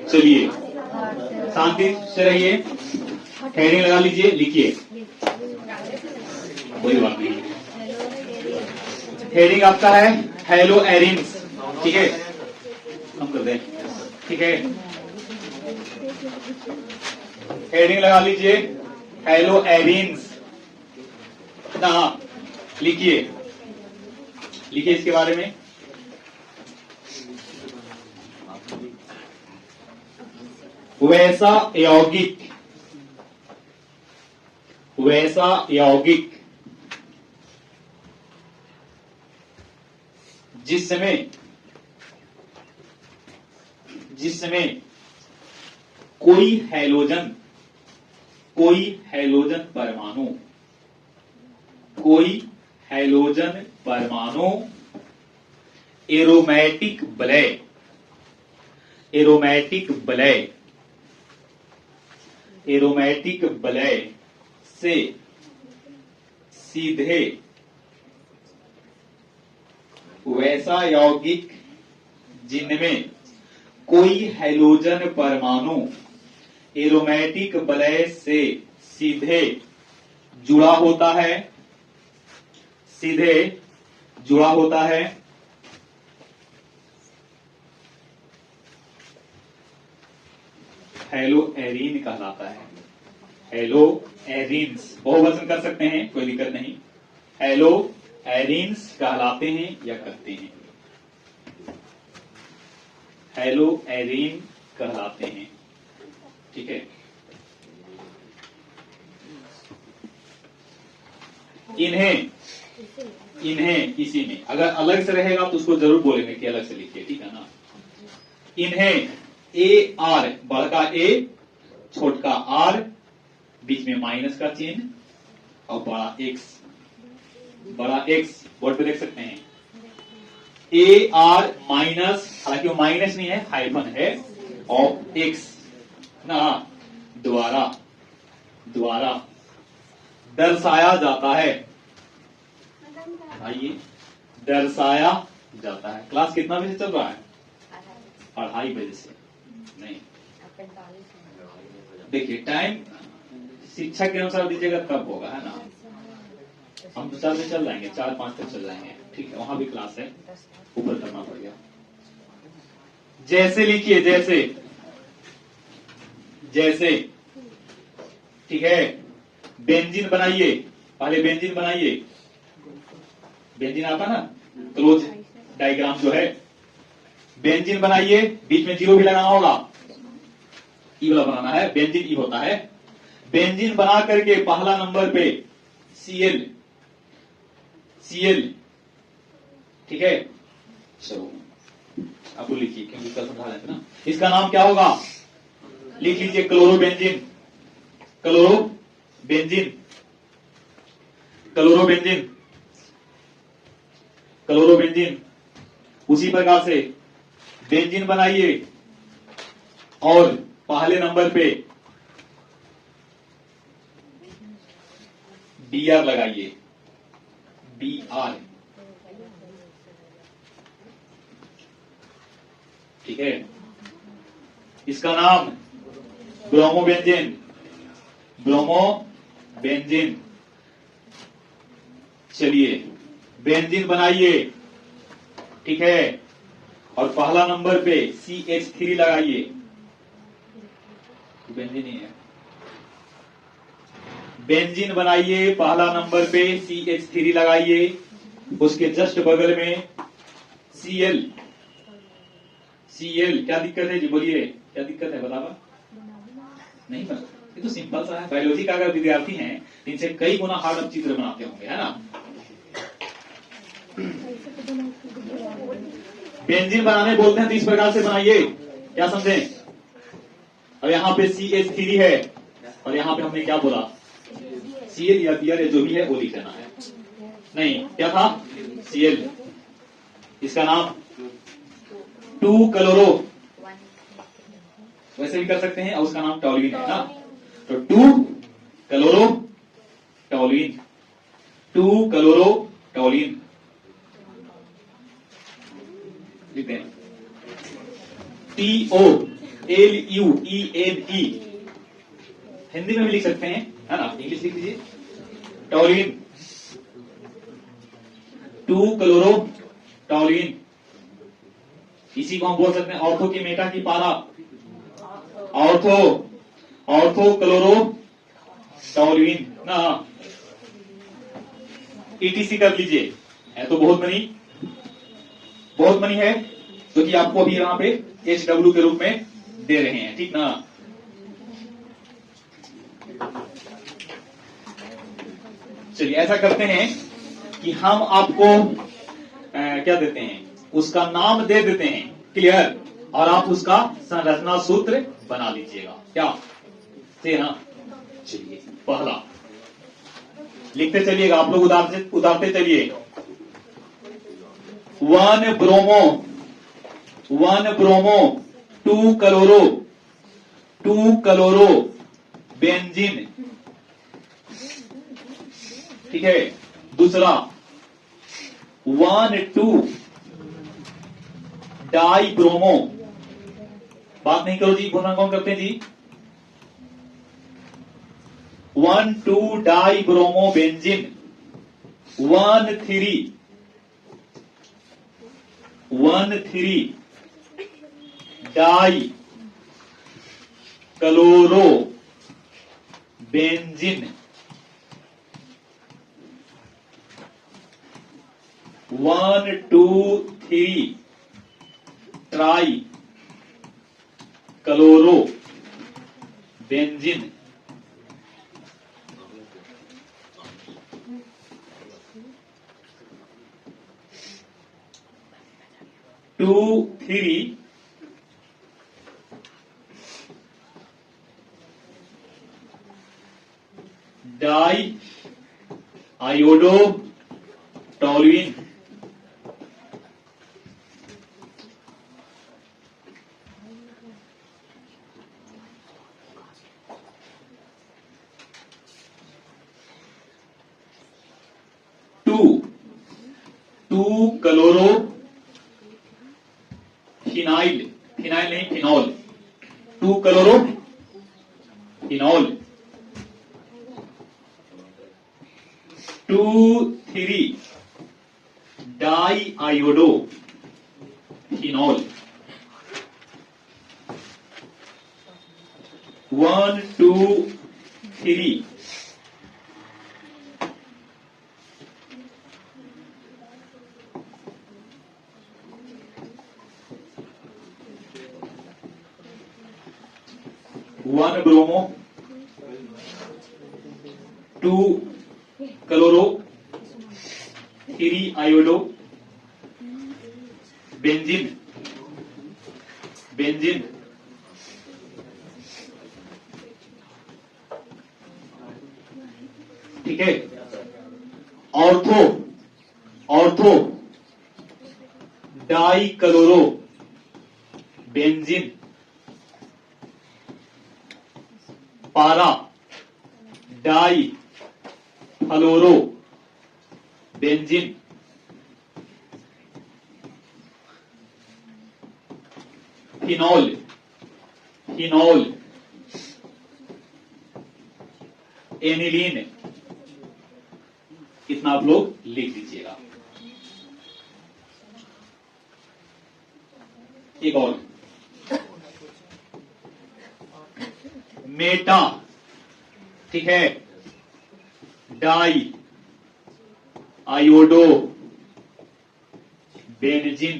चलिए शांति से रहिए, हेडिंग लगा लीजिए, लिखिए, कोई बात नहीं। हेडिंग आपका है हेलो एरिन्स, ठीक है, हम कर दें, ठीक है। हेडिंग लगा लीजिए हेलो एरिन्स, ना लिखिए, लिखिए इसके बारे में। वैसा यौगिक, वैसा यौगिक जिसमें कोई हैलोजन परमाणु, कोई हैलोजन परमाणु एरोमेटिक वलय से सीधे, वैसा यौगिक जिनमें कोई हैलोजन परमाणु एरोमेटिक वलय से सीधे जुड़ा होता है, हेलो एरीन कहलाता है। हेलो एरीन्स बहुवचन कर सकते हैं, कोई दिक्कत नहीं। हेलो एरीन्स कहलाते हैं या कहते हैं, हेलो एरीन कहलाते हैं, ठीक है। इन्हें किसी ने, अगर अलग से रहेगा तो उसको जरूर बोलेंगे कि अलग से लिखिए, ठीक है ना। इन्हें ए आर, बड़का ए छोटका आर, बीच में माइनस का चिन्ह और बड़ा एक्स बोर्ड पे देख सकते हैं। ए आर माइनस, हालांकि वो माइनस नहीं है, हाइफन है, और एक्स ना द्वारा दर्शाया जाता है। आइए, दर्शाया जाता है। क्लास कितना बजे चल रहा है? 2:30 बजे से। नहीं, देखिए टाइम शिक्षा के अनुसार दीजिएगा तब होगा, है ना। हम 2-4 बजे चल जाएंगे, 4-5 तक चल जाएंगे, ठीक है। वहां भी क्लास है, ऊपर करना पड़ेगा। जैसे लिखिए, जैसे, ठीक है। बेंजीन बनाइए, पहले बेंजीन बनाइए। बेंजीन आता ना, क्लोज डायग्राम जो है, बेंजीन बनाइए, बीच में 0 भी लगाना होगा, ई वाला बनाना है। बेंजीन ई होता है। बेंजीन बना करके पहला नंबर पे Cl, ठीक है। चलो अब लिखिए, क्योंकि कल समझा रहे थे ना। इसका नाम क्या होगा? लिख लीजिए, क्लोरोबेंजीन। उसी प्रकार से बेंजीन बनाइए और पहले नंबर पे Br लगाइए, Br, ठीक है। इसका नाम ब्रोमोबेंजीन। चलिए, बेंजीन बनाइए, ठीक है, और पहला नंबर पे CH3 लगाइए। बेंजीन ही है। बेंजीन बनाइए, पहला नंबर पे CH3 लगाइए, उसके जस्ट बगल में Cl। क्या दिक्कत है जी? बोलिए, क्या दिक्कत है? बतावा नहीं बना, ये तो सिंपल सा है। बायोलॉजी का अगर विद्यार्थी हैं, इनसे कई गुना हार्ड अब चित्र बनाते होंगे, है ना। बेंजीन बनाने बोलते हैं तो इस प्रकार से बनाइए, क्या समझे। अब यहाँ पे CH3 है और यहाँ पे हमने क्या बोला? Cl या Br या जो भी है वो लिख देना है। नहीं, क्या था? Cl। इसका नाम 2-क्लोरो, वैसे भी कर सकते हैं, और उसका नाम टॉल्यूइन है ना। तो 2-क्लोरो टॉलिन, 2 क्लोरो टॉलिन, लिखते हैं TOLUENE, हिंदी में भी लिख सकते हैं, है ना, इंग्लिश लिख लीजिए, टॉलिन, 2 क्लोरो टॉलिन। इसी को हम बोल सकते हैं ऑर्थो की मेटा की पारा, ऑर्थो क्लोरो टॉलिन ना, ETC कर लीजिए, है तो बहुत मनी है, तो कि आपको अभी यहां पे HW के रूप में दे रहे हैं, ठीक ना। चलिए ऐसा करते हैं कि हम आपको क्या देते हैं, उसका नाम दे देते हैं, क्लियर, और आप उसका संरचना सूत्र बना लीजिएगा, क्या से ना। चलिए पहला लिखते चलिएगा, आप लोग उतारते चलिए, 1 ब्रोमो 2 क्लोरो बेंजीन, ठीक है। दूसरा 1,2 डाई ब्रोमो, बात नहीं करो जी, गुना कौन करते हैं जी, 1,2 di bromo benzene, 1,3 di chloro benzene, 1, 2, 3 tri chloro benzene, 2, 3 di iodo toluene, 2 chloro phenyl नहीं phenol, 2 chloro phenol, 2, 3 di iodo phenol, 1, 2, 3 1 bromo, 2 chloro, 3 iodo benzene, ठीक है। Ortho di chloro benzene, para di fluoro benzene, phenol aniline, इतना आप लोग लिख दीजिएगा। एक और मेटा, ठीक है, डाई आयोडो बेंजीन,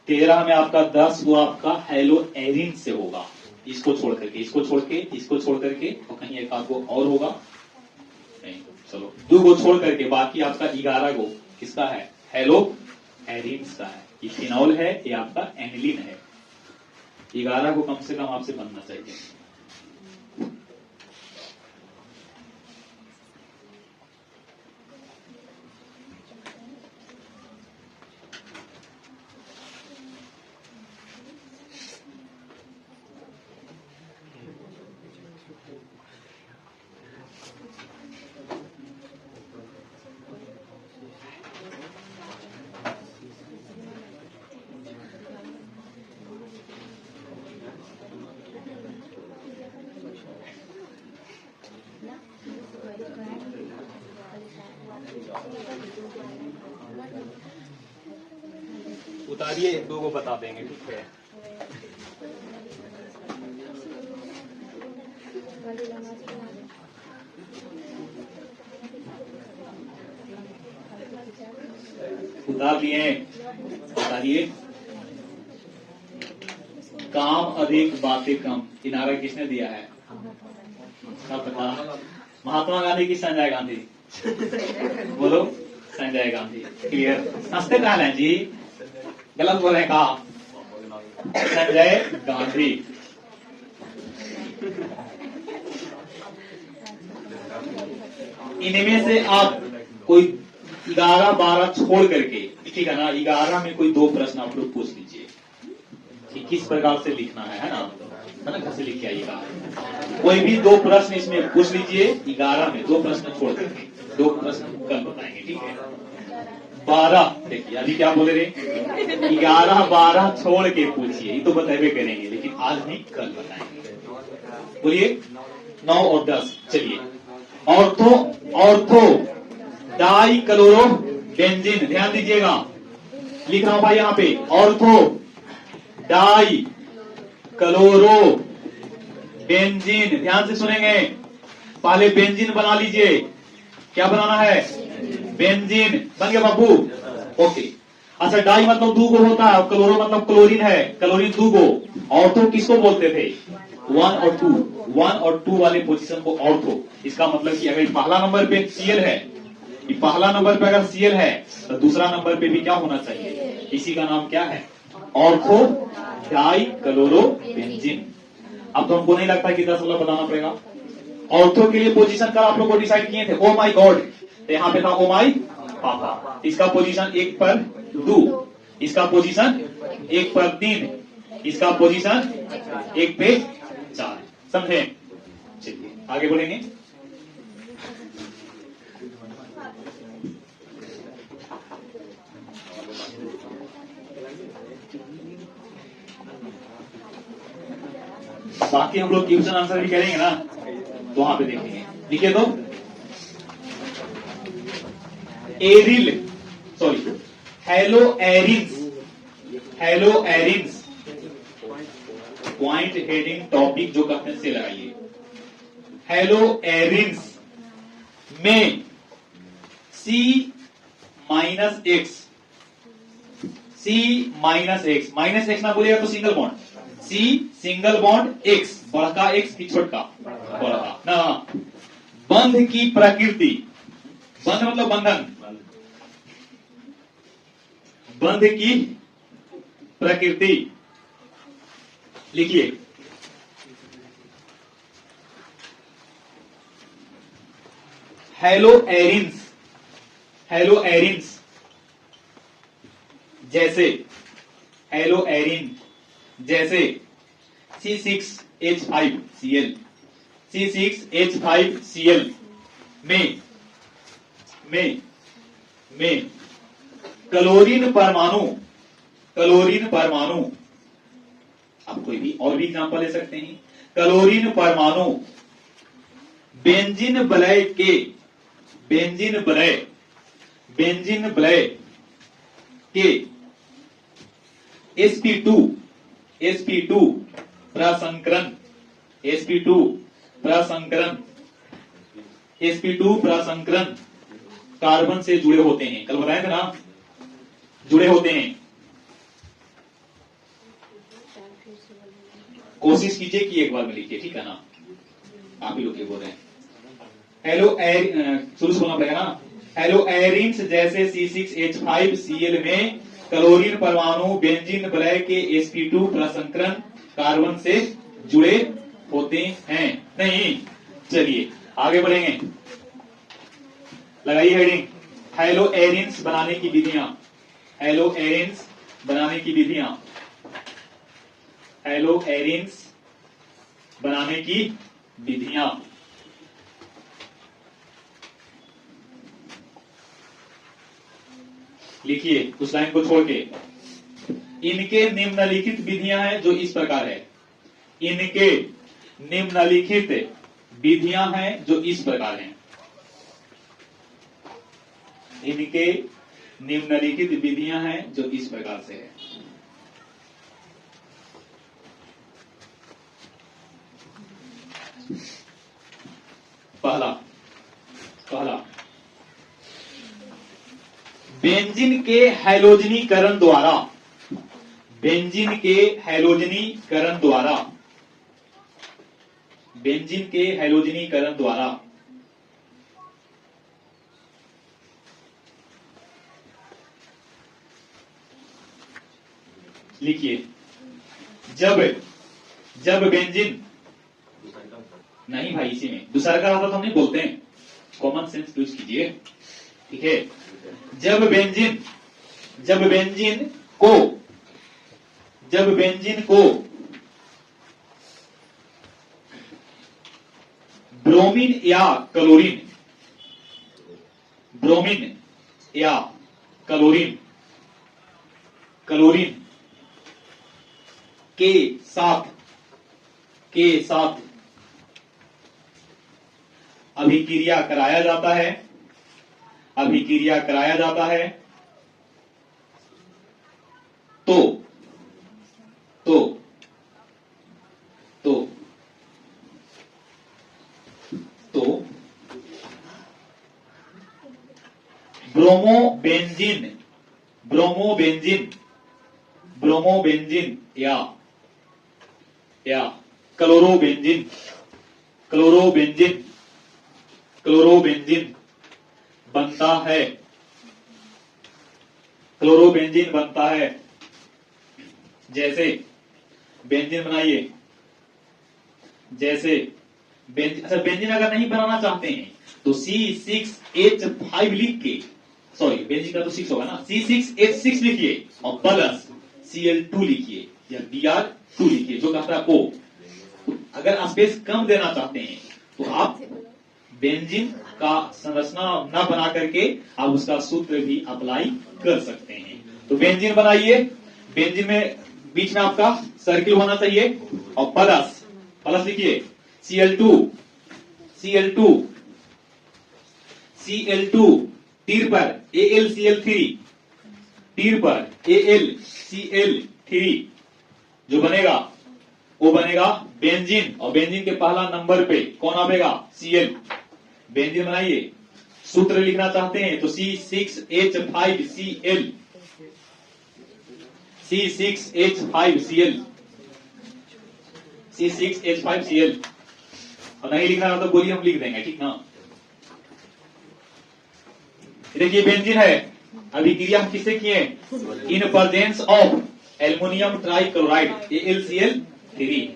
तेरह में आपका 10 वो आपका हेलो एरिन से होगा, इसको छोड़ करके और कहीं एक आध गो और होगा नहीं, चलो 2 गो छोड़ करके बाकी आपका 11 गो किसका है, हेलो एरिन का है, ये फिनॉल है, ये आपका एनिलीन है, 11 को कम से कम आपसे बनना चाहिए। उतारिए, 2 को बता देंगे, ठीक है। उतार लिए, उतारिए। काम अधिक बातें कम, ये नारा किसने दिया है? सब पता। महात्मा गांधी की संजय गांधी? बोलो, संजय गांधी। क्लियर? हंसते कहा है जी, गलत बोल रहे कहा, संजय गांधी। इनमें से आप कोई 11-12 छोड़ करके, ठीक है ना, 11 में कोई 2 प्रश्न आप लोग पूछ लीजिए कि किस प्रकार से लिखना है ना, कैसे लिख के आइएगा। कोई भी 2 प्रश्न इसमें पूछ लीजिए, 11 में 2 प्रश्न छोड़ करके, 2 प्रश्न कल बताएंगे, ठीक है। 12 देखिए अभी क्या बोले रे, 11-12 छोड़ के पूछिए, ये तो बताए करेंगे, लेकिन आज नहीं कल बताएंगे। बोलिए 9 और 10। चलिए, ऑर्थो डाई क्लोरो बेंजीन, ध्यान दीजिएगा, लिख रहा हूं भाई यहां पे, ऑर्थो डाई क्लोरो बेंजीन। ध्यान से सुनेंगे, पहले बेंजीन बना लीजिए। क्या बनाना है? बेंजीन। बन गया बाबू? ओके। अच्छा, डाई मतलब 2 गो होता है, क्लोरो मतलब क्लोरीन है, क्लोरीन 2 गो। ऑर्थो किसको बोलते थे? 1 और 2, 1 और 2 वाले पोजीशन को ऑर्थो। इसका मतलब कि अगर पहला नंबर पे Cl है, पहला नंबर पे अगर Cl है तो दूसरा नंबर पे भी क्या होना चाहिए? इसी का नाम क्या है? Ortho di chloro benzene. अब तो हमको नहीं लगता कि 10 वाला बताना पड़ेगा। ऑर्थो के लिए पोजीशन का आप लोग को डिसाइड किए थे। ओ माई गॉड, तो यहाँ पे था ओ माई पापा। इसका पोजीशन 1 पर 2, इसका पोजीशन 1 पर 3, इसका पोजीशन 1 पे 4। समझे? चलिए आगे बढ़ेंगे। बाकी हम लोग क्वेश्चन आंसर भी करेंगे ना, तो वहां पे देखेंगे। लिखिए तो, aryl sorry hello arenes, hello arenes point heading topic जो करते से लगाइए। हेलो एरिन्स में C-X, C-X, माइनस एक्स ना बोलिएगा तो single bond, C single bond X, बड़का X की छोटका बड़का ना। बंध की प्रकृति, बंध मतलब बंधन, बंध की प्रकृति लिखिए। हेलो एरिन्स, हेलो एरिन्स जैसे, हेलो एरिन जैसे C6H5Cl, C6H5Cl में क्लोरीन परमाणु, क्लोरीन परमाणु, आप कोई भी और भी एग्जांपल ले सकते हैं। क्लोरीन परमाणु बेंजीन वलय के, बेंजीन वलय, बेंजीन वलय के sp2 प्रसंकरण, sp2 प्रसंकरण, sp2 प्रसंकरण कार्बन से जुड़े होते हैं। कल बताया था ना, जुड़े होते हैं। कोशिश कीजिए कि एक बार में लिखिए, ठीक है ना, आप ही लोग के बोल रहे हैं। हेलो शुरू से बोलना पड़ेगा ना। हेलो एरिन्स जैसे C6H5Cl में क्लोरीन परमाणु बेंजीन वलय के sp2 प्रसंकरण कार्बन से जुड़े होते हैं। नहीं, चलिए आगे बढ़ेंगे। लगाइए हेडिंग, हेलो एरिन्स बनाने की विधियां, हेलो एरिन्स बनाने की विधियां, हेलो एरिन्स बनाने की विधियां। लिखिए उस लाइन को छोड़ के। इनके निम्नलिखित विधियां हैं जो इस प्रकार है, इनके निम्नलिखित विधियां हैं जो इस प्रकार हैं, इनके निम्नलिखित विधियां हैं जो इस प्रकार से है। पहला बेंजीन के हैलोजनीकरण द्वारा, बेंजीन के हैलोजनीकरण द्वारा, बेंजीन के हैलोजनीकरण द्वारा लिखिए, जब बेंजीन, नहीं भाई इसी में दूसरा का आता तो हम नहीं बोलते हैं, कॉमन सेंस यूज कीजिए, ठीक है। जब बेंजीन को ब्रोमीन या क्लोरीन, ब्रोमीन या क्लोरीन के साथ अभिक्रिया कराया जाता है, तो ब्रोमोबेंजीन या क्लोरोबेंजीन बनता है, जैसे बेंजीन बनाइए, अच्छा बेंजीन अगर नहीं बनाना चाहते हैं तो C6H5 लिख के, सॉरी बेंजीन का तो 6 होगा ना, C6H6 लिखिए और प्लस Cl2 लिखिए या Br2 लिखिए, जो कहता है O। अगर स्पेस कम देना चाहते हैं तो आप बेंजीन का संरचना न बना करके आप उसका सूत्र भी अप्लाई कर सकते हैं। तो बेंजीन बनाइए, बेंजीन में बीच में आपका सर्किल होना चाहिए और प्लस लिखिए Cl2 तीर पर AlCl3, जो बनेगा वो बनेगा बेंजीन, और बेंजीन के पहला नंबर पे कौन आएगा? Cl। बेंजीन बनाइए, सूत्र लिखना चाहते हैं तो C6H5Cl, C6H5Cl। और नहीं लिखना तो बोलिए, हम लिख देंगे, ठीक ना। देखिए बेंजीन है, अभिक्रिया हम किससे किए? In presence of aluminium trichloride AlCl3।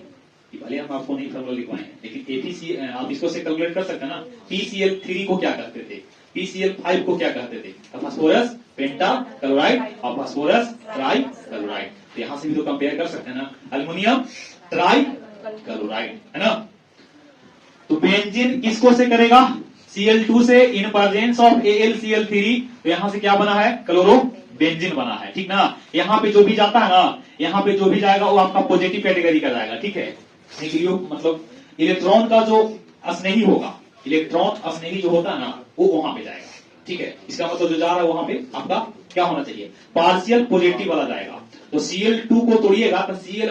भले हम आपको नहीं फॉर्मूला लिखवाए हैं, लेकिन APC आप इसको से कैलकुलेट कर सकते हैं ना। PCl3 को क्या कहते थे, PCl5 को क्या कहते थे? फास्फोरस पेंटा क्लोराइड और फास्फोरस ट्राई क्लोराइड। तो यहां से भी तो कंपेयर कर सकते हैं ना, एल्युमिनियम ट्राई क्लोराइड, है ना। तो बेंजीन किसको से करेगा? Cl2 से इन प्रेजेंस ऑफ AlCl3। तो यहां से क्या बना है? क्लोरो बेंजीन बना है, ठीक ना। यहाँ पे जो भी जाता है ना, यहाँ पे जो भी जाएगा वो आपका पॉजिटिव कैटेगरी का जाएगा, ठीक है। न्यूक्लियो मतलब इलेक्ट्रॉन का जो स्नेही होगा, इलेक्ट्रॉन स्नेही जो होता है ना, वो वहां पे जाएगा, ठीक है। इसका मतलब जो जा रहा है वहां पे आपका क्या होना चाहिए? पार्शियल पॉजिटिव वाला जाएगा। तो Cl2 को तोड़िएगा तो Cl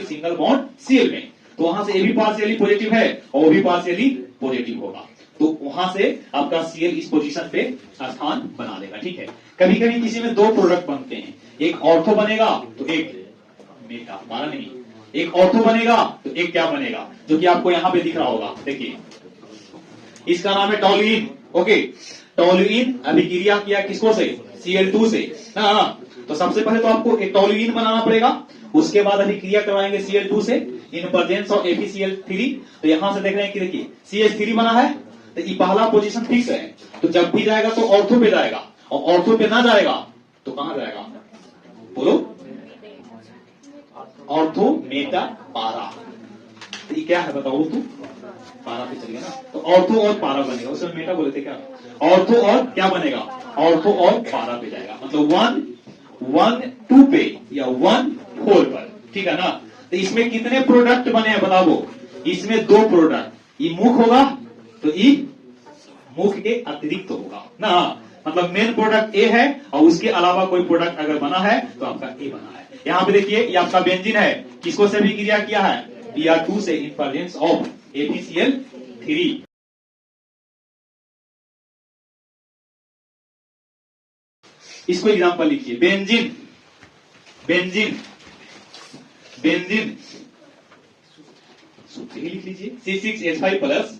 सिंगल बॉन्ड Cl में, तो वहां से ये भी पार्शियली पॉजिटिव है और वो भी पार्शियली पॉजिटिव होगा, तो वहां से आपका Cl इस पोजीशन पे स्थान बना लेगा, ठीक है। कभी कभी किसी में दो प्रोडक्ट बनते हैं, एक ऑर्थो बनेगा तो एक मेटा, माना नहीं, एक ऑर्थो बनेगा तो एक क्या बनेगा, जो कि आपको यहां पे दिख रहा होगा, देखिए इसका नाम है टॉलुइन। ओके, टॉलुइन अभिक्रिया किया किसको से? Cl2 से। हाँ, तो सबसे पहले तो आपको एक टॉलुइन बनाना पड़ेगा, उसके बाद अभिक्रिया करवाएंगे Cl2 से इन प्रेजेंस ऑफ ApCl3। तो यहां से देख रहे हैं कि देखिए CH3 बना है, तो ये पहला पोजीशन फिक्स है, तो जब भी जाएगा तो ऑर्थो पे जाएगा, और ऑर्थो पे ना जाएगा तो कहां जाएगा? बोलो, ऑर्थो मेटा पारा। तो ये क्या है बताओ? तो पारा पे चलिए ना, तो ऑर्थो और पारा बनेगा, उसमें मेटा बोले थे क्या? ऑर्थो और क्या बनेगा? ऑर्थो और पारा पे जाएगा, मतलब 1 2 पे या 1 4 पर, ठीक है ना। तो इसमें कितने प्रोडक्ट बने हैं बताओ? इसमें 2 प्रोडक्ट, ये मुख होगा तो ये मुख के अतिरिक्त होगा ना, मतलब मेन प्रोडक्ट ए है और उसके अलावा कोई प्रोडक्ट अगर बना है तो आपका ए बना है। यहां पे देखिए ये आपका बेंजीन है, किसको से भी क्रिया किया है, Br2 से इन प्रेजेंस ऑफ AbCl3। इसको एग्जांपल लिखिए, बेंजीन बेंजीन बेंजीन सूत्र ही लिख लीजिए, C6H5 प्लस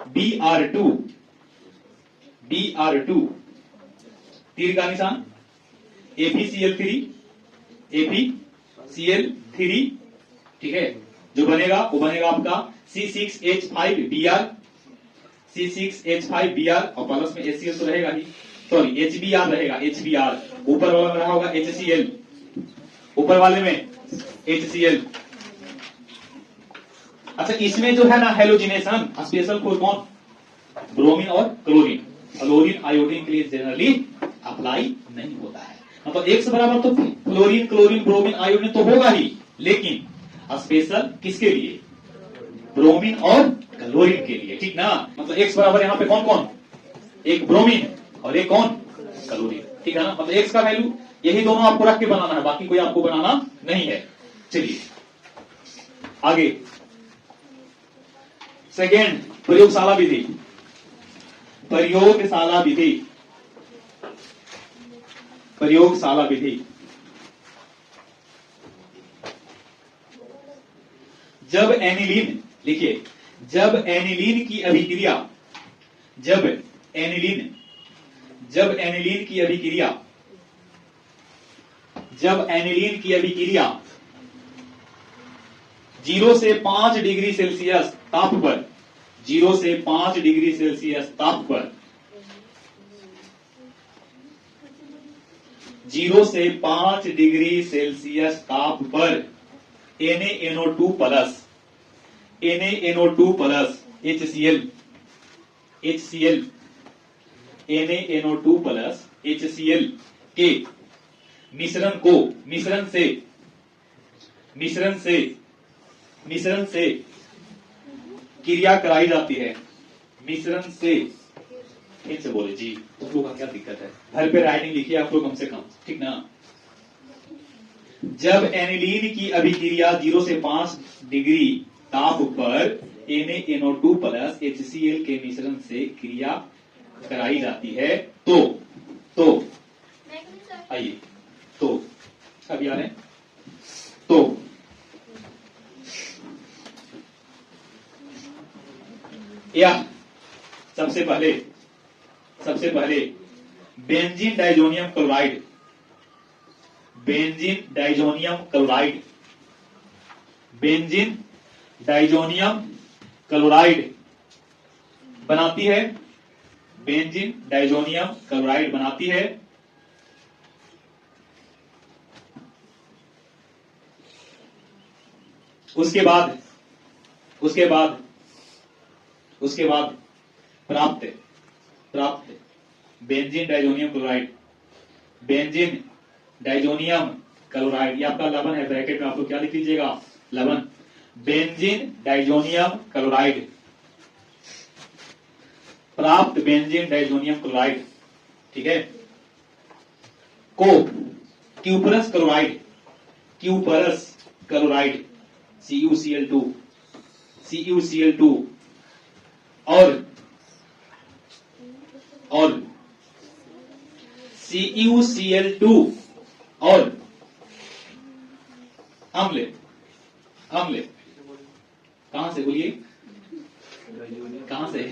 Br2 तीर का निशान AbCl3 ठीक है, जो बनेगा वो बनेगा आपका C6H5Br और प्लस में HCl तो रहेगा ही, सॉरी HBr रहेगा, HBr ऊपर वाला में रहा होगा HCl, ऊपर वाले में HCl। अच्छा इसमें जो है ना हेलोजिनेशन स्पेशल फॉर कौन, ब्रोमीन और क्लोरीन, क्लोरीन आयोडीन के लिए जनरली अप्लाई नहीं होता है। मतलब एक से बराबर तो फ्लोरीन क्लोरीन ब्रोमीन आयोडीन तो होगा ही, लेकिन स्पेशल किसके लिए, ब्रोमीन और क्लोरीन के लिए, ठीक ना। मतलब एक्स बराबर यहाँ पे कौन कौन, एक ब्रोमीन और एक कौन, क्लोरीन, ठीक है ना। मतलब एक्स का वैल्यू यही दोनों आपको रख के बनाना है, बाकी कोई आपको बनाना नहीं है। चलिए आगे, सेकेंड प्रयोगशाला विधि, प्रयोगशाला विधि, प्रयोगशाला विधि। जब एनिलीन, लिखिए, जब एनिलीन की अभिक्रिया, जब एनिलीन की अभिक्रिया, जब एनिलीन की अभिक्रिया 0 से 5 डिग्री सेल्सियस ताप पर, 0 से 5 डिग्री सेल्सियस ताप पर, 0 से 5 डिग्री सेल्सियस ताप पर NaNO2 plus HCl NaNO2 plus HCl के मिश्रण से क्रिया कराई जाती है, मिश्रण से, ठीक से बोले जी, तुम लोग का क्या दिक्कत है, घर पे राइटिंग लिखिए आप लोग कम से कम, ठीक ना। जब एनिलीन की अभिक्रिया 0 से 5 डिग्री ताप पर NaNO2 प्लस HCl के मिश्रण से क्रिया कराई जाती है तो आइए, तो अभी आ रहे हैं, तो या सबसे पहले benzene diazonium chloride, benzene diazonium chloride, benzene diazonium chloride बनाती है, बेंजीन डाइजोनियम क्लोराइड बनाती है। उसके बाद प्राप्त benzene diazonium chloride, benzene diazonium chloride, ये आपका लवण है, ब्रैकेट में आप लोग क्या लिख लीजिएगा, लवण, बेंजीन डाइजोनियम क्लोराइड, प्राप्त बेंजीन डाइजोनियम क्लोराइड, ठीक है, को क्यूपरस क्लोराइड CuCl2 और CuCl2 और अम्ल, कहां से बोलिए, कहां से,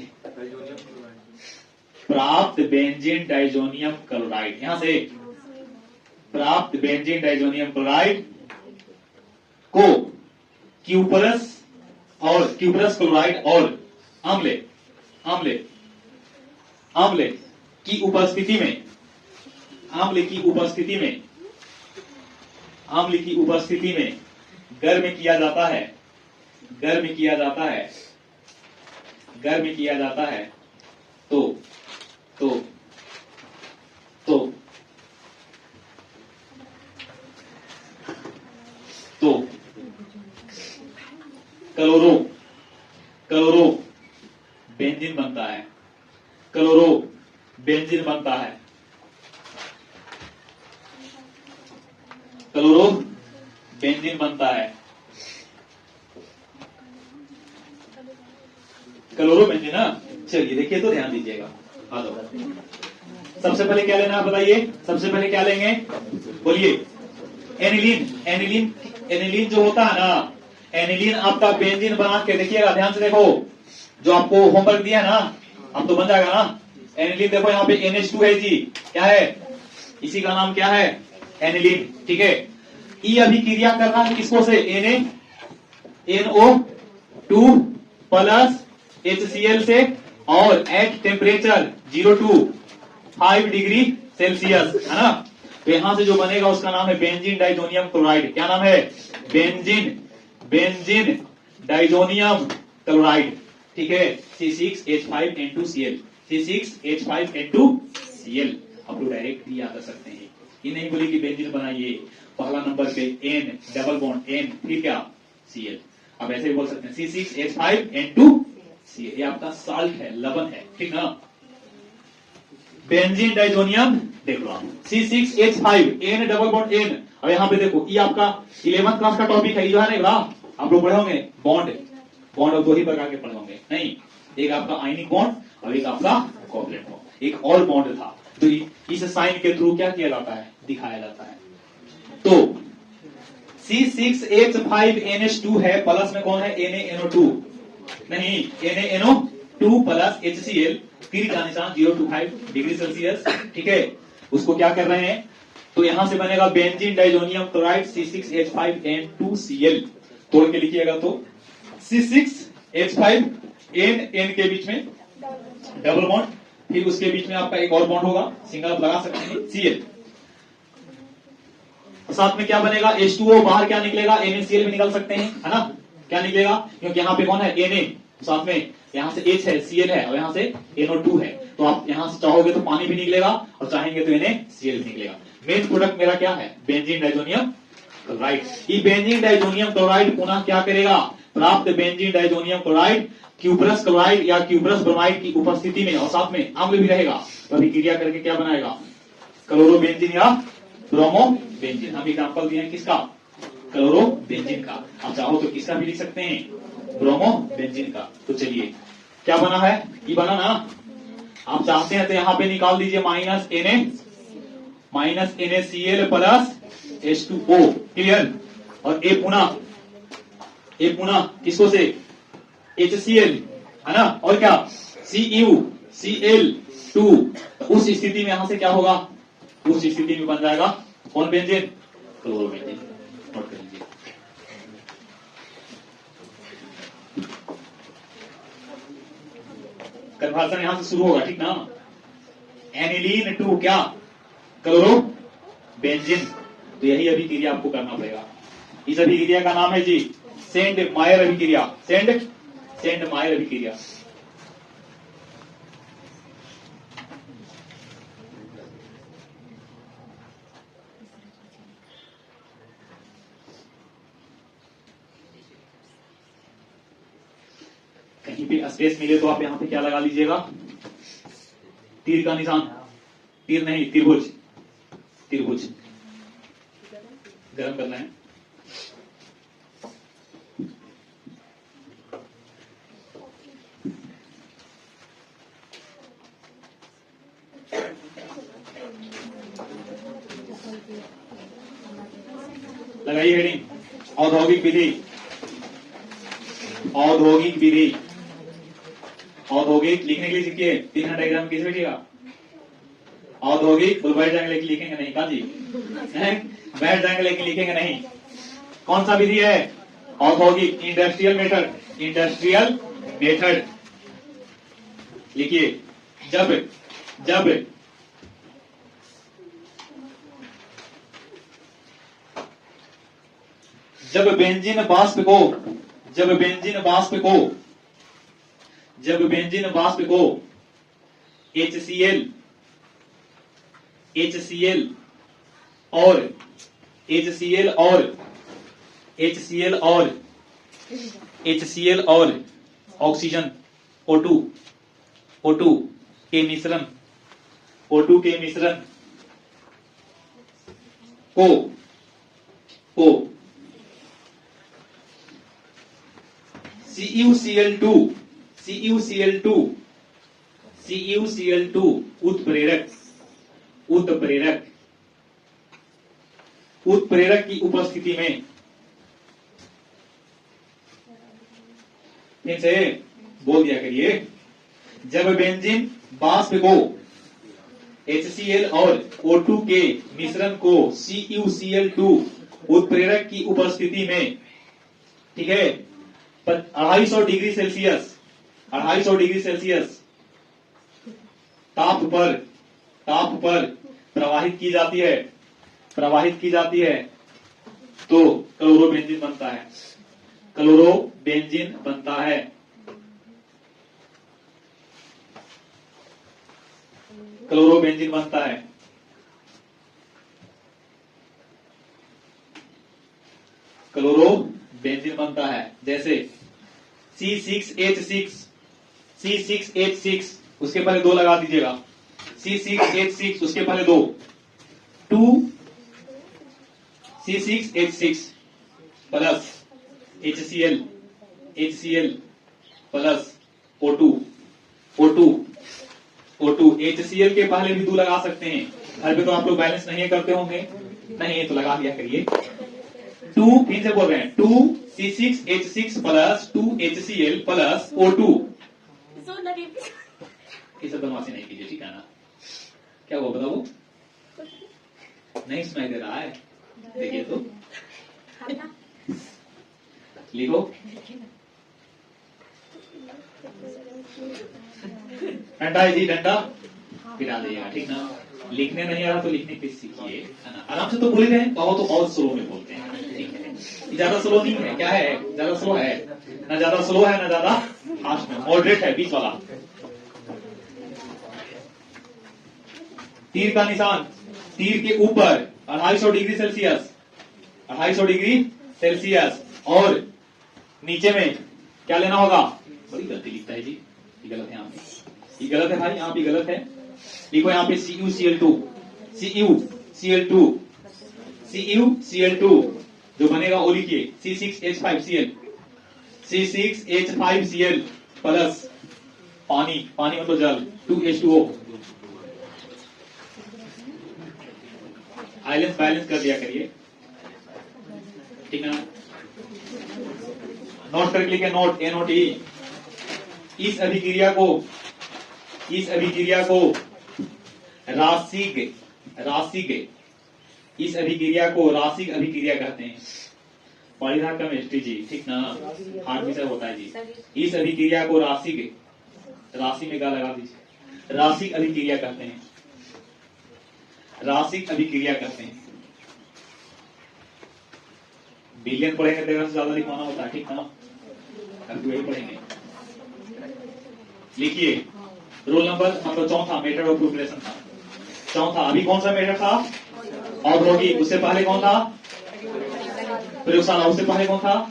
प्राप्त बेंजीन डाइजोनियम क्लोराइड, यहां से प्राप्त बेंजीन डाइजोनियम क्लोराइड को क्यूपरस क्लोराइड और अम्ल की उपस्थिति में गर्म किया जाता है तो क्लोरो बेंजीन बनता है, क्लोरो बेंजीन बेंजीन बनता है, क्लोरो बेंजीन बनता है, क्लोरो बेंजीन ना। चलिए देखिए तो ध्यान दीजिएगा। आ जाओ, सबसे पहले क्या लेना है बताइए, सबसे पहले क्या लेंगे बोलिए, एनिलीन। एनिलीन, एनिलीन जो होता है ना, एनिलीन आपका बेंजीन बना के देखिएगा, ध्यान से देखो, जो आपको होमवर्क दिया ना, अब तो बन जाएगा ना। एनिलीन देखो यहाँ पे NH2 है जी, क्या है, इसी का नाम क्या है, एनिलीन, ठीक है। ई अभिक्रिया करना है किसको से, NO2 प्लस HCl से, और at temperature 0 to 5 degree Celsius, है ना। तो यहां से जो बनेगा उसका नाम है बेंजीन डाइजोनियम क्लोराइड। क्या नाम है, बेंजीन डाइजोनियम क्लोराइड, ठीक है। C6H5N2Cl, C6H5N2Cl। आप लोग डायरेक्ट भी याद कर सकते हैं, ये नहीं बोले कि बेंजीन बनाइए, पहला नंबर पे N डबल बॉन्ड N, फिर क्या Cl, आप ऐसे भी बोल सकते हैं C6H5N2Cl, ये आपका साल्ट है, लवण है, ठीक ना। बेंजीन डाइजोनियम देख लो आप, C6H5 N double bond N। अब यहाँ पे देखो, ये आपका 11th क्लास का टॉपिक है, ये जो है ना, आप लोग पढ़े होंगे बॉन्ड, बॉन्ड और दो ही प्रकार के पढ़े होंगे, नहीं, एक आपका आयनिक बॉन्ड और एक आपका कोवलेंट बॉन्ड। एक और बॉन्ड था तो इस साइन के थ्रू क्या किया जाता है, दिखाया जाता है। तो C6H5NH2 है, प्लस में कौन है, NaNO2, नहीं, NaNO2 प्लस HCl, फिर का निशान 0 to 5 डिग्री सेल्सियस, ठीक है। उसको क्या कर रहे हैं, तो यहां से बनेगा बेंजीन डाइजोनियम क्लोराइड C6H5N2Cl, तोड़ के लिखिएगा तो C6H5N के बीच में डबल बॉन्ड, फिर उसके बीच में आपका एक और बॉन्ड होगा, सिंगल आप लगा सकते हैं, Cl, साथ में क्या बनेगा, H2O, बाहर क्या निकलेगा, NaCl भी निकल सकते हैं, है ना। क्या निकलेगा, क्योंकि यहाँ पे कौन है, Na, साथ में यहाँ से H है, Cl है, और यहाँ से NO2 है, तो आप यहाँ से चाहोगे तो पानी भी निकलेगा और चाहेंगे तो NaCl भी निकलेगा। मेन प्रोडक्ट मेरा क्या है, बेंजीन डाइजोनियम क्लोराइड। ये बेंजीन डाइजोनियम क्लोराइड पुनः क्या करेगा, प्राप्त benzene diazonium chloride cuprous chloride या क्यूप्रस ब्रोमाइड की उपस्थिति में, और साथ में अम्ल भी रहेगा, तो अभिक्रिया करके क्या बनाएगा, क्लोरोबेंजीन या ब्रोमोबेंजीन। हम एग्जांपल दिए हैं किसका, क्लोरोबेंजीन का, आप चाहो तो किसका भी लिख सकते हैं, ब्रोमोबेंजीन का। तो चलिए क्या बना है, ये बना ना, आप चाहते हैं तो यहां पे निकाल दीजिए minus NaCl plus H2O, clear. और ए पुनः किसको से, HCl, है ना, और क्या CuCl2। उस स्थिति में यहां से क्या होगा, उस स्थिति में बन जाएगा कौन बेंजीन, क्लोरोबेंजीन। नोट कर लीजिए। कन्वर्जन यहां से शुरू होगा, ठीक ना। एनिलीन टू क्या, क्लोरोबेंजीन। तो यही अभिक्रिया आपको करना पड़ेगा। इस अभिक्रिया का नाम है जी सेंड मायर अभिक्रिया, सेंड मायर अभिक्रिया। कहीं पे स्पेस मिले तो आप यहां पे क्या लगा लीजिएगा, तीर का निशान, तीर नहीं, त्रिभुज, त्रिभुज गरम करना है। लगाइए हेडिंग, औद्योगिक विधि, औद्योगिक विधि, औद्योगिक लिखने के लिए सीखिए, 3 डायग्राम कैसे बैठिएगा, औद्योगिक, तो बैठ जाएंगे लेकिन लिखेंगे नहीं, का जी बैठ जाएंगे लेकिन लिखेंगे नहीं। कौन सा विधि है, औद्योगिक, इंडस्ट्रियल मेथड, इंडस्ट्रियल मेथड लिखिए। जब बेंजीन वाष्प को HCl और ऑक्सीजन O2 के मिश्रण O2 के मिश्रण को CuCl2 उत्प्रेरक की उपस्थिति में, फिर से बोल दिया करिए, जब बेंजीन वाष्प को HCl और O2 के मिश्रण को CuCl2 उत्प्रेरक की उपस्थिति में, ठीक है, 250 डिग्री सेल्सियस ताप पर प्रवाहित की जाती है तो क्लोरोबेंजीन बनता है। क्लोरोबेंजीन बनता है। क्लोरोबेंजीन बनता है। जैसे C6H6 उसके पहले 2 लगा दीजिएगा। C6H6 उसके पहले 2 C6H6 plus HCl plus O2 HCl के पहले भी 2 लगा सकते हैं। घर पे तो आप लोग बैलेंस नहीं करते होंगे, नहीं तो लगा दिया करिए। 2 फिर से बोल रहे हैं 2 C6H6 plus 2 HCl plus O2। ये सब बदमाशी नहीं कीजिए, ठीक है ना? क्या हुआ बताओ? नहीं सुनाई दे रहा है? देखिए तो लिखो। डंडा है जी, डंडा गिरा दीजिएगा, ठीक ना? लिखने नहीं आ रहा तो लिखने पे सीखिए, है ना? आराम से तो बोल ही रहे हैं, कहो तो और स्लो में बोलते हैं, ठीक है? ज्यादा स्लो नहीं है, क्या है? ज्यादा स्लो है ना, ज्यादा स्लो है ना ज्यादा फास्ट में, मॉडरेट है, बीच वाला। तीर का निशान, तीर के ऊपर 250 डिग्री सेल्सियस और नीचे में क्या लेना होगा? बड़ी गलती लिखता है जी, ये गलत है यहाँ पे, ये गलत है भाई, यहाँ पे गलत है। लिखो यहाँ पे CuCl2 जो बनेगा वो लिखिए C6H5Cl प्लस पानी मतलब जल 2H2O। बैलेंस कर दिया करिए, ठीक है ना? नोट करके लिखे, नोट NOTE। इस अभिक्रिया को रासिक अभिक्रिया कहते हैं। पढ़ी था केमिस्ट्री जी, ठीक ना? हार्ड विषय होता है जी। इस अभिक्रिया को राशि में गा लगा दीजिए, रासिक अभिक्रिया कहते हैं। बिलियन पढ़ेंगे तो से ज्यादा लिखवाना होता है, ठीक ना? अभी वही पढ़ेंगे। लिखिए रोल नंबर मतलब चौथा मेथड ऑफ प्रिपरेशन था, चौथा। अभी कौन सा मेथड था? औद्योगिक। उससे पहले कौन था? प्रयोगशाला। उससे पहले कौन था?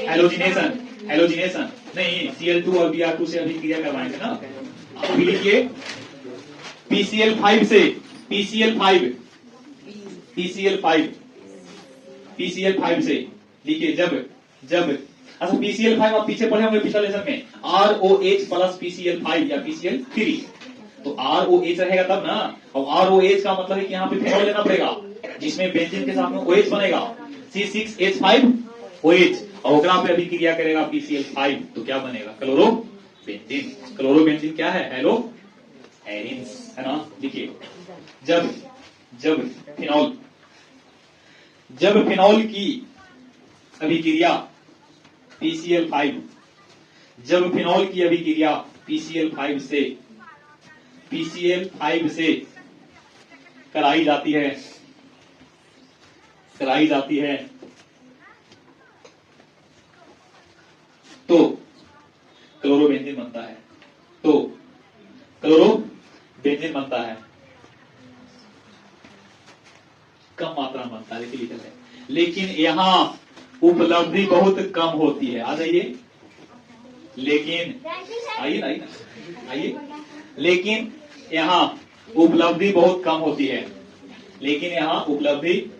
हेलोजिनेशन नहीं, Cl2 और Br2 से अभिक्रिया करवाएंगे ना। अभी लिखिए PCl5 से PCl5 से लिखिए जब अच्छा PCl5 आप पीछे पढ़े होंगे पिछले लेसन में, ROH प्लस PCl5 या PCl3, तो ROH रहेगा तब ना। और ROH का मतलब है कि यहाँ पे फिनॉल लेना पड़ेगा जिसमें बेंजीन के साथ में OH बनेगा, C6H5OH, और ओकरा पे अभिक्रिया करेगा PCl5, तो क्या बनेगा? क्लोरोबेंजीन क्या है? हेलोएरिन्स, है ना? देखिए जब फिनॉल की अभिक्रिया PCl5 से कराई जाती है तो क्लोरोबेंजीन बनता है। कम मात्रा में बनता है, लेकिन यहाँ उपलब्धि बहुत कम होती है। आ जाइए, लेकिन आइए, लेकिन यहाँ उपलब्धि बहुत कम होती है, लेकिन यहाँ उपलब्धि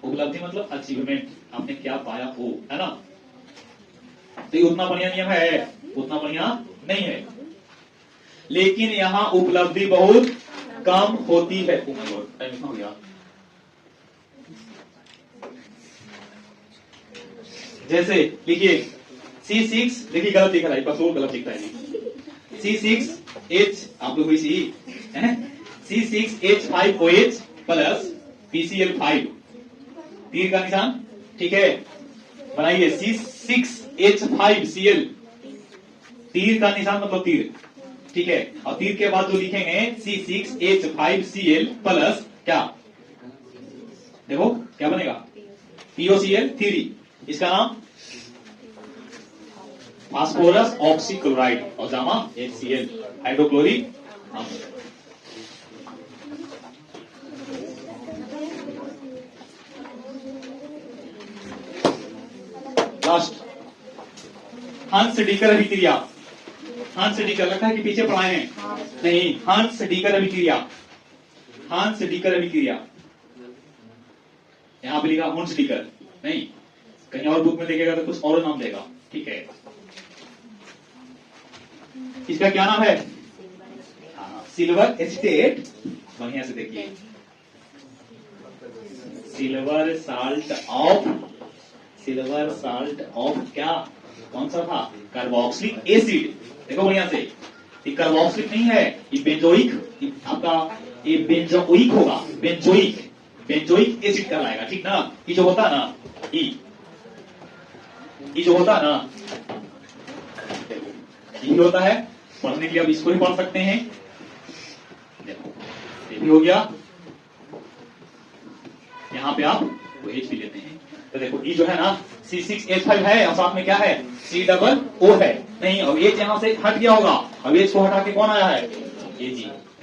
मतलब अचीवमेंट, आपने क्या पाया हो, है ना। तो ये उतना बढ़िया नियम है, उतना बढ़िया नहीं है, लेकिन यहाँ उपलब्धि बहुत कम होती है। टाइम हो गया। जैसे लिखिए C6, देखिए गलत लिखा है, पासवर्ड गलत लिखा है। C6H, आप लोग इसी C6H5OH प्लस PCl5, तीर का निशान, ठीक है, बनाइए। C6H5Cl, तीर का निशान मतलब तीर, ठीक है, और तीर के बाद जो लिखेंगे C6H5Cl प्लस क्या, देखो क्या बनेगा, POCl3, इसका नाम फास्फोरस ऑक्सीक्लोराइड और जामा HCl, हाइड्रोक्लोरिक अम्ल। लास्ट, हंस डीकर अभिक्रिया। हंस डीकर लगता है कि पीछे पढ़ाए हैं, नहीं, हंस डीकर अभिक्रिया, हंस डीकर अभिक्रिया, यहां पे लिखा हंस डीकर, नहीं, कहीं और बुक में देखेगा तो कुछ और नाम देगा, ठीक है। इसका क्या नाम है, सिल्वर एसिटेट, बढ़िया से देखिए, सिल्वर साल्ट ऑफ क्या, कौन सा था, कार्बोक्सिलिक एसिड। देखो बढ़िया से, ये कार्बोक्सिलिक नहीं है, ये बेंजोइक, आपका ये बेंजोइक होगा, बेंजोइक एसिड कहलाएगा, ठीक ना। ये जो होता है ना, ये जो होता है ना, ये होता है, पढ़ने के लिए आप इसको ही पढ़ सकते हैं। देखो ये भी हो गया, यहां पे आप वो H भी लेते हैं, तो देखो ये जो है ना C6H5 है और साथ में क्या है, COO है, नहीं, अब H यहां से हट गया होगा, अब H को हटा के कौन आया है, Ag,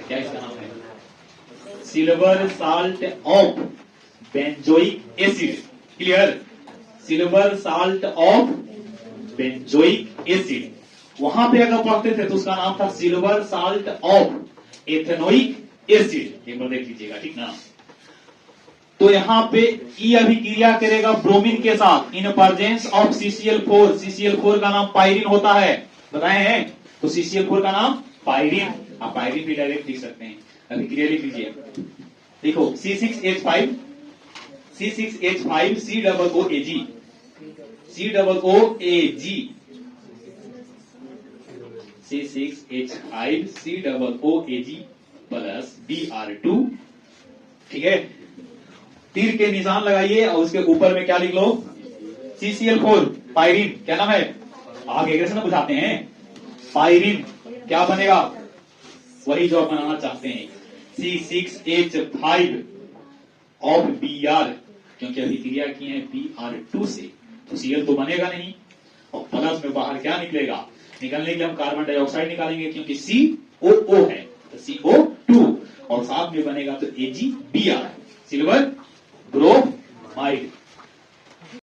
क्या इसका नाम है, silver salt of benzoic acid, clear, silver salt of benzoic acid. वहां पे अगर पढ़ते थे तो उसका नाम था silver salt of ethanoic acid, एक बार देख लीजिएगा, ठीक ना। तो यहाँ पे ई अभिक्रिया करेगा ब्रोमीन के साथ in presence of CCl4, CCl4 का नाम पायरीन होता है, बताए हैं, तो CCl4 का नाम पायरीन, आप पायरीन भी डायरेक्ट लिख सकते हैं, अभिक्रिया लिख लीजिए, देखो C6H5 COOAG, C6H5 COOAG plus Br2, ठीक है, तीर के निशान लगाइए और उसके ऊपर में क्या लिख लो, CCl4, पायरीन, क्या नाम है, आगे कैसे ना बुझाते हैं, पायरीन क्या बनेगा, वही जो आप बनाना चाहते हैं, C6H5 ऑफ Br, क्योंकि अभिक्रिया की है Br2 से, तो Cl तो बनेगा नहीं, और प्लस में बाहर क्या निकलेगा, निकलने के लिए हम कार्बन डाइऑक्साइड निकालेंगे, क्योंकि COO है तो CO2, और साथ में बनेगा तो AgBr, सिल्वर ब्रोमाइड।